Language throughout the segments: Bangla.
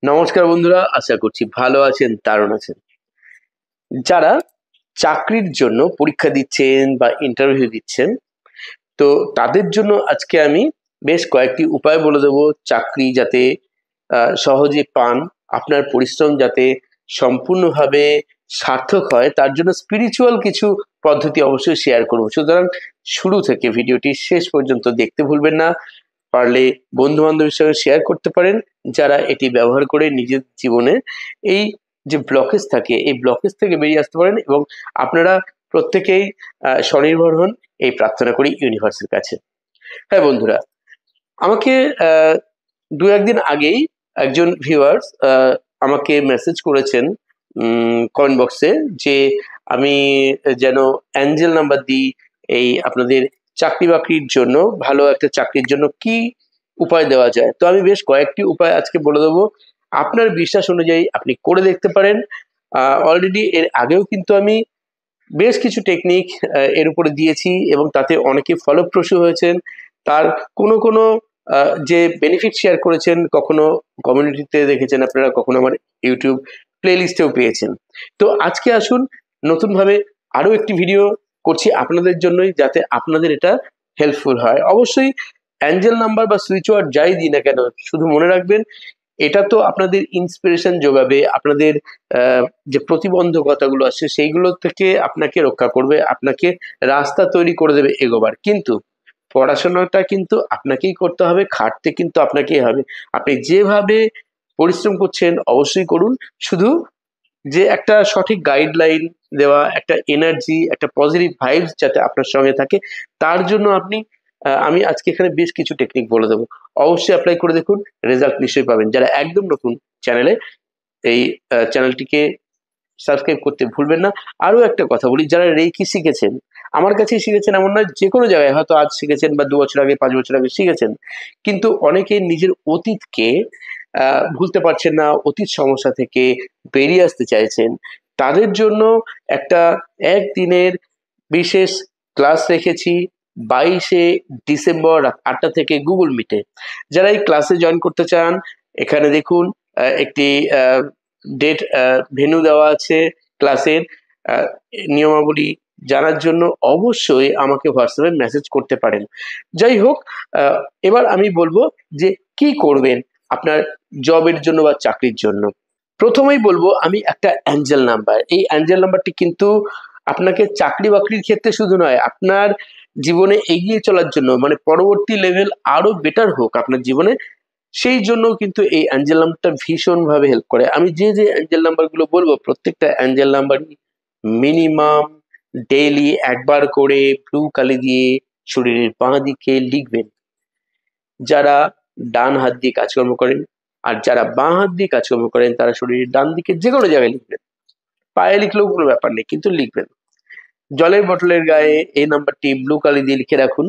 নমস্কার বন্ধুরা, আশা করছি ভালো আছেন, দারুণ আছেন। যারা চাকরির জন্য পরীক্ষা দিচ্ছেন বা ইন্টারভিউ দিচ্ছেন, তো তাদের জন্য আজকে আমি বেশ কয়েকটি উপায় বলে দেবো চাকরি যাতে সহজে পান, আপনার পরিশ্রম যাতে সম্পূর্ণভাবে সার্থক হয় তার জন্য স্পিরিচুয়াল কিছু পদ্ধতি অবশ্যই শেয়ার করবো। সুতরাং শুরু থেকে ভিডিওটি শেষ পর্যন্ত দেখতে ভুলবেন না। পারলে বন্ধু বান্ধবের সঙ্গে শেয়ার করতে পারেন যারা এটি ব্যবহার করে নিজের জীবনে এই যে ব্লকেজ থাকে এই ব্লকেজ থেকে বেরিয়ে আসতে পারেন এবং আপনারা প্রত্যেকেই স্বনির্ভর হন, এই প্রার্থনা করি ইউনিভার্সের কাছে। হ্যাঁ বন্ধুরা, আমাকে দু একদিন আগেই একজন ভিউয়ার্স আমাকে মেসেজ করেছেন কমেন্ট বক্সে যে আমি যেন অ্যাঞ্জেল নাম্বার দিই এই আপনাদের চাকরি বাকরির জন্য, ভালো একটা চাকরির জন্য কি উপায় দেওয়া যায়। তো আমি বেশ কয়েকটি উপায় আজকে বলে দেবো, আপনার বিশ্বাস অনুযায়ী আপনি করে দেখতে পারেন। অলরেডি এর আগেও কিন্তু আমি বেশ কিছু টেকনিক এর উপরে দিয়েছি এবং তাতে অনেকে ফলপ্রসূ হয়েছেন। তার কোনো কোনো যে বেনিফিট শেয়ার করেছেন, কখনো কমিউনিটিতে দেখেছেন আপনারা, কখনো আমার ইউটিউব প্লে লিস্টেও পেয়েছেন। তো আজকে আসুন নতুনভাবে আরও একটি ভিডিও করছি আপনাদের জন্যই, যাতে আপনাদের এটা হেল্পফুল হয়। অবশ্যই অ্যাঞ্জেল নাম্বার বা সুইচ ওয়ার্ড যাই দিই না কেন, শুধু মনে রাখবেন এটা তো আপনাদের ইন্সপিরেশন যোগাবে, আপনাদের যে প্রতিবন্ধকতাগুলো আছে সেইগুলো থেকে আপনাকে রক্ষা করবে, আপনাকে রাস্তা তৈরি করে দেবে এগোবার। কিন্তু পড়াশোনাটা কিন্তু আপনাকেই করতে হবে, খাটতে কিন্তু আপনাকেই হবে। আপনি যেভাবে পরিশ্রম করছেন অবশ্যই করুন, শুধু যে একটা সঠিক গাইডলাইন দেওয়া, একটা এনার্জি, একটা পজিটিভ ভাইবস যাতে আপনার সঙ্গে থাকে, তার জন্য আপনি আমি আজকে এখানে বেশ কিছু টেকনিক বলে দেবো। অবশ্যই অ্যাপ্লাই করে দেখুন, রেজাল্ট নিশ্চয়ই পাবেন। যারা একদম নতুন চ্যানেলে, এই চ্যানেলটিকে সাবস্ক্রাইব করতে ভুলবেন না। আরও একটা কথা বলি, যারা রেকি শিখেছেন, আমার কাছেই শিখেছেন এমন নয়, যে কোনো জায়গায় হয়তো আজ শিখেছেন বা 2 বছর আগে 5 বছর আগে শিখেছেন, কিন্তু অনেকে নিজের অতীতকে ভুলতে পারছেন না, অতীত সমস্যা থেকে বেরিয়ে আসতে চাইছেন। তাদের জন্য একটা একদিনের বিশেষ ক্লাস রেখেছি 22শে ডিসেম্বর রাত 8টা থেকে গুগল মিটে। যারা এই ক্লাসে জয়েন করতে চান, এখানে দেখুন একটি ডেট ভেন্যু দেওয়া আছে ক্লাসের। নিয়মাবলী জানার জন্য অবশ্যই আমাকে হোয়াটসঅ্যাপে মেসেজ করতে পারেন। যাই হোক, এবার আমি বলবো যে কি করবেন আপনার জবের জন্য বা চাকরির জন্য। প্রথমেই বলবো আমি একটা অ্যাঞ্জেল নাম্বার। এই অ্যাঞ্জেল নাম্বারটি কিন্তু আপনাকে চাকরি বাকরির ক্ষেত্রে শুধু নয়, আপনার জীবনে এগিয়ে চলার জন্য, মানে পরবর্তী লেভেল আরো বেটার হোক আপনার জীবনে, সেই জন্য কিন্তু এই অ্যাঞ্জেল নাম্বারটা ভীষণভাবে হেল্প করে। আমি যে যে অ্যাঞ্জেল নাম্বারগুলো বলবো, প্রত্যেকটা অ্যাঞ্জেল নাম্বারই মিনিমাম ডেইলি একবার করে ব্লু কালি দিয়ে শরীরের বাঁ দিকে লিখবেন। যারা ডান হাত দিয়ে কাজকর্ম করেন আর যারা বাঁ হাত দিয়ে কাজকর্ম করেন তারা শরীরের ডান দিকে যে কোনো জায়গায় লিখবেন, পায়ে লিখলেও কোনো ব্যাপার নেই, কিন্তু লিখবেন। জলের বোতলের গায়ে এই নাম্বারটি ব্লু কালি দিয়ে লিখে রাখুন।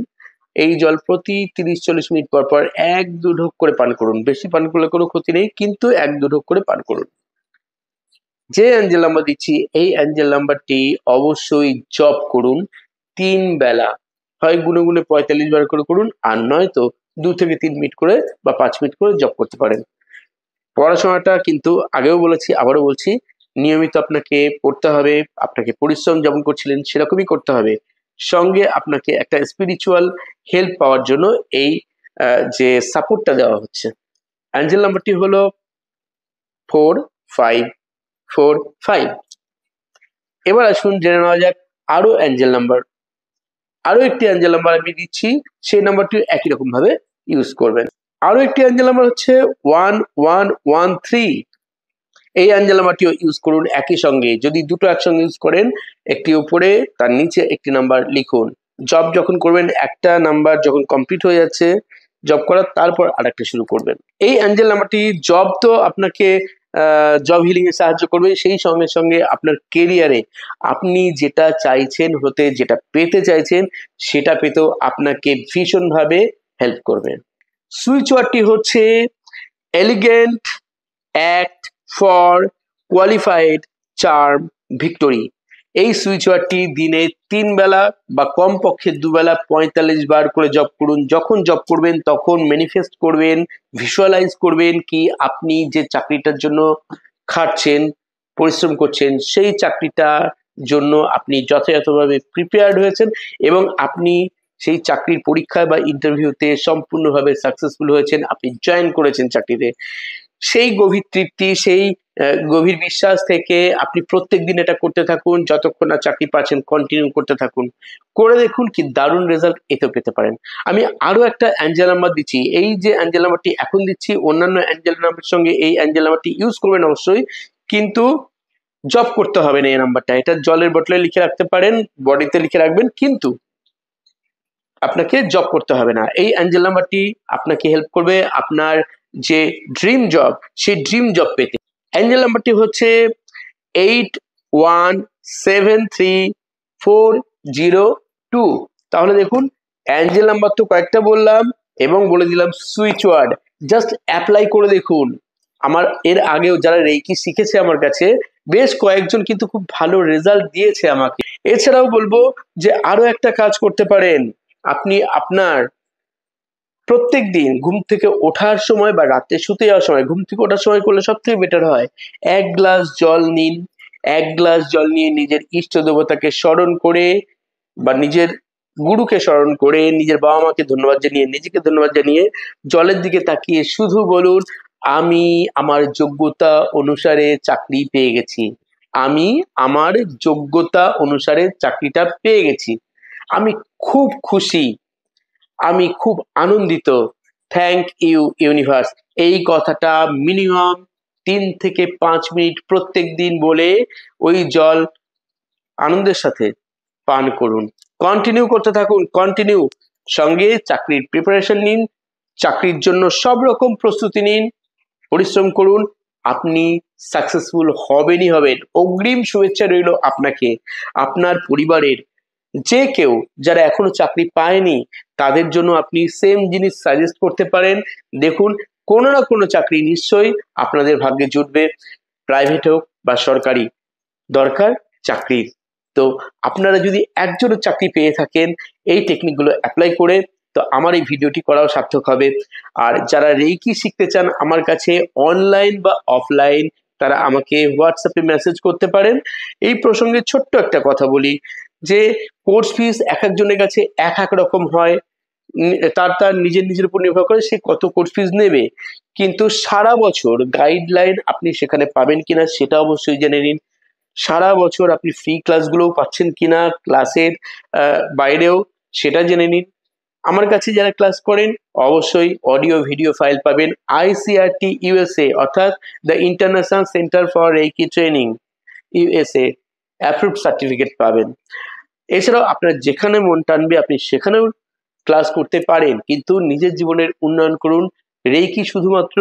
এই জল প্রতি 30-40 মিনিট পর পর 1-2 ঢোক করে পান করুন। বেশি পান করলে কোনো ক্ষতি নেই, কিন্তু 1-2 ঢোক করে পান করুন। যে অ্যাঞ্জেল নাম্বার দিচ্ছি এই অ্যাঞ্জেল নাম্বারটি অবশ্যই জপ করুন 3 বেলা। হয় গুনে গুনে 45 বার করে করুন, আর নয়তো 2 থেকে 3 মিনিট করে বা 5 মিনিট করে জপ করতে পারেন। পড়াশোনাটা কিন্তু আগেও বলেছি, আবারও বলছি, নিয়মিত আপনাকে পড়তে হবে, আপনাকে পরিশ্রম যেমন করছিলেন সেরকমই করতে হবে। সঙ্গে আপনাকে একটা স্পিরিচুয়াল হেল্প পাওয়ার জন্য এই যে সাপোর্টটা দেওয়া হচ্ছে। অ্যাঞ্জেল নাম্বারটি হলো 4545। এবার আসুন জেনে নেওয়া যাক আরো অ্যাঞ্জেল নাম্বার। আরো একটি অ্যাঞ্জেল নাম্বার আমি দিচ্ছি, সেই নাম্বারটি একই রকম ভাবে ইউজ করবেন। আরো একটি অ্যাঞ্জেল নাম্বার হচ্ছে 1113। এই অ্যাঞ্জেল নাম্বারটিও ইউজ করুন একই সঙ্গে। যদি দুটো একসঙ্গে ইউজ করেন, একটি উপরে তার নিচে একটি নাম্বার লিখুন। জব যখন করবেন, একটা নাম্বার যখন কমপ্লিট হয়ে যাচ্ছে জব করার, তারপর আরেকটা শুরু করবেন। এই অ্যাঞ্জেল নাম্বারটি জব তো আপনাকে জব হিলিং এ সাহায্য করবে, সেই সঙ্গে সঙ্গে আপনার কেরিয়ারে আপনি যেটা চাইছেন হতে, যেটা পেতে চাইছেন সেটা পেতেও আপনাকে ভীষণভাবে হেল্প করবে। সুইচ ওয়ার্ডটি হচ্ছে elegant, act, for, qualified, charm, victory. এই সুইচ ওয়ার্ডটি দিনে 3 বেলা বা কমপক্ষে 2 বেলা 45 বার করে জপ করুন। যখন জপ করবেন তখন ম্যানিফেস্ট করবেন, ভিজুয়ালাইজ করবেন কি আপনি যে চাকরিটার জন্য খাটছেন, পরিশ্রম করছেন, সেই চাকরিটার জন্য আপনি যথাযথভাবে প্রিপেয়ার্ড হয়েছেন এবং আপনি সেই চাকরির পরীক্ষায় বা ইন্টারভিউতে সম্পূর্ণভাবে সাকসেসফুল হয়েছেন, আপনি জয়েন করেছেন চাকরিতে। সেই গভীর তৃপ্তি, সেই গভীর বিশ্বাস থেকে আপনি প্রত্যেকদিন এটা করতে থাকুন, যতক্ষণ না চাকরি পাচ্ছেন কন্টিনিউ করতে থাকুন। করে দেখুন কি দারুণ রেজাল্ট এতেও পেতে পারেন। আমি আরো একটা অ্যাঞ্জেল নাম্বার দিচ্ছি। এই যে অ্যাঞ্জেল নাম্বারটি এখন দিচ্ছি, অন্যান্য অ্যাঞ্জেল নাম্বারের সঙ্গে এই অ্যাঞ্জেল নাম্বারটি ইউজ করবেন অবশ্যই, কিন্তু জব করতে হবে না এই নাম্বারটা। এটা জলের বোতলে লিখে রাখতে পারেন, বডিতে লিখে রাখবেন, কিন্তু আপনাকে জব করতে হবে না। এই অ্যাঞ্জেল নাম্বারটি আপনাকে হেল্প করবে আপনার যে ড্রিম জব, সেই ড্রিম জব পেতে। অ্যাঞ্জেল নাম্বারটি হচ্ছে 81734002। তাহলে দেখুন, অ্যাঞ্জেল নাম্বার তো কয়েকটা বললাম এবং বলে দিলাম সুইচ ওয়ার্ড। জাস্ট অ্যাপ্লাই করে দেখুন। আমার এর আগেও যারা রেকি শিখেছে আমার কাছে, বেশ কয়েকজন কিন্তু খুব ভালো রেজাল্ট দিয়েছে আমাকে। এছাড়াও বলবো যে আরো একটা কাজ করতে পারেন। আপনি আপনার প্রত্যেক দিন ঘুম থেকে ওঠার সময় বা রাতে শুতে যাওয়ার সময়, ঘুম থেকে ওঠার সময় করলে সব থেকে বেটার হয়, 1 গ্লাস জল নিন। 1 গ্লাস জল নিয়ে নিজের ইষ্ট দেবতাকে স্মরণ করে বা নিজের গুরুকে স্মরণ করে, নিজের বাবা মাকে ধন্যবাদ জানিয়ে, নিজেকে ধন্যবাদ জানিয়ে জলের দিকে তাকিয়ে শুধু বলুন, আমি আমার যোগ্যতা অনুসারে চাকরি পেয়ে গেছি। আমি আমার যোগ্যতা অনুসারে চাকরিটা পেয়ে গেছি। আমি খুব খুশি, আমি খুব আনন্দিত, থ্যাংক ইউ ইউনিভার্স। এই কথাটা মিনিমাম 3 থেকে 5 মিনিট প্রত্যেক দিন বলে ওই জল আনন্দের সাথে পান করুন। কন্টিনিউ করতে থাকুন, কন্টিনিউ। সঙ্গে চাকরির প্রিপারেশন নিন, চাকরির জন্য সব রকম প্রস্তুতি নিন, পরিশ্রম করুন। আপনি সাকসেসফুল হবেনই হবেন। অগ্রিম শুভেচ্ছা রইল আপনাকে, আপনার পরিবারের যে কেউ যারা এখনো চাকরি পায়নি তাদের জন্য আপনি সেম জিনিস সাজেস্ট করতে পারেন। দেখুন, কোনো না কোনো চাকরি নিশ্চয়ই আপনাদের ভাগ্যে জুটবে, প্রাইভেট হোক বা সরকারি, দরকার চাকরির। তো আপনারা যদি একজনের চাকরি পেয়ে থাকেন এই টেকনিকগুলো অ্যাপ্লাই করে, তো আমার এই ভিডিওটি করাও সার্থক হবে। আর যারা রেকি শিখতে চান আমার কাছে অনলাইন বা অফলাইন, তারা আমাকে হোয়াটসঅ্যাপে মেসেজ করতে পারেন। এই প্রসঙ্গে ছোট্ট একটা কথা বলি যে কোর্স ফিস এক একজনের কাছে এক এক রকম হয়। তার নিজের উপর নির্ভর করে সে কত কোর্স ফিস নেবে, কিন্তু সারা বছর গাইডলাইন আপনি সেখানে পাবেন কিনা সেটা অবশ্যই জেনে নিন। সারা বছর আপনি ফ্রি ক্লাসগুলোও পাচ্ছেন কিনা ক্লাসের বাইরেও, সেটা জেনে নিন। আমার কাছে যারা ক্লাস করেন অবশ্যই অডিও ভিডিও ফাইল পাবেন। ICRT USA অর্থাৎ the international centre for reiki training USA approved certificate পাবেন। এছাড়াও আপনার যেখানে মন টানবে আপনি সেখানেও ক্লাস করতে পারেন, কিন্তু নিজের জীবনের উন্নয়ন করুন। রেকি শুধুমাত্র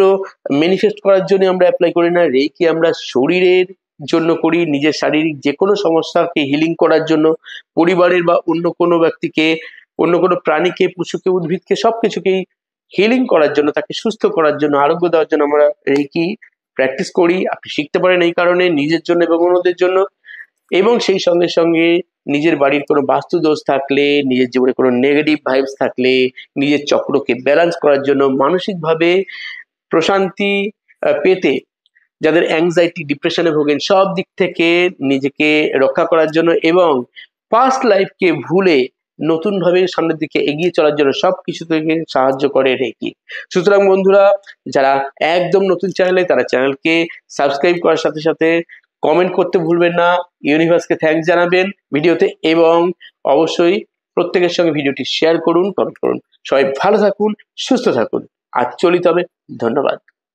ম্যানিফেস্ট করার জন্য আমরা অ্যাপ্লাই করি না, রেকি আমরা শরীরের জন্য করি, নিজের শারীরিক যে কোনো সমস্যাকে হিলিং করার জন্য, পরিবারের বা অন্য কোনো ব্যক্তিকে, অন্য কোনো প্রাণীকে, পশুকে, উদ্ভিদকে, সবকিছুকেই হিলিং করার জন্য, তাকে সুস্থ করার জন্য, আরোগ্য দেওয়ার জন্য আমরা রেকি প্র্যাকটিস করি। আপনি শিখতে পারেন এই কারণে, নিজের জন্য এবং অন্যদের জন্য। এবং সেই সঙ্গে সঙ্গে নিজের বাড়ির কোনো বাস্তু দোষ থাকলে, নিজের জীবনে কোনো নেগেটিভ ভাইবস থাকলে, নিজের চক্রকে ব্যালেন্স করার জন্য, মানসিকভাবে প্রশান্তি পেতে, যাদের অ্যাংজাইটি ডিপ্রেশনে ভোগেন, সব দিক থেকে নিজেকে রক্ষা করার জন্য এবং পাস্ট লাইফকে ভুলে নতুন ভাবে সামনের দিকে এগিয়ে চলার জন্য সবকিছু থেকে সাহায্য করে রেকি। সুতরাং বন্ধুরা, যারা একদম নতুন চ্যানেলে, তারা চ্যানেলকে সাবস্ক্রাইব করার সাথে সাথে কমেন্ট করতে ভুলবেন না, ইউনিভার্সকে থ্যাঙ্কস জানাবেন ভিডিওতে, এবং অবশ্যই প্রত্যেকের সঙ্গে ভিডিওটি শেয়ার করুন, কমেন্ট করুন। সবাই ভালো থাকুন, সুস্থ থাকুন। আজ চলি তবে, ধন্যবাদ।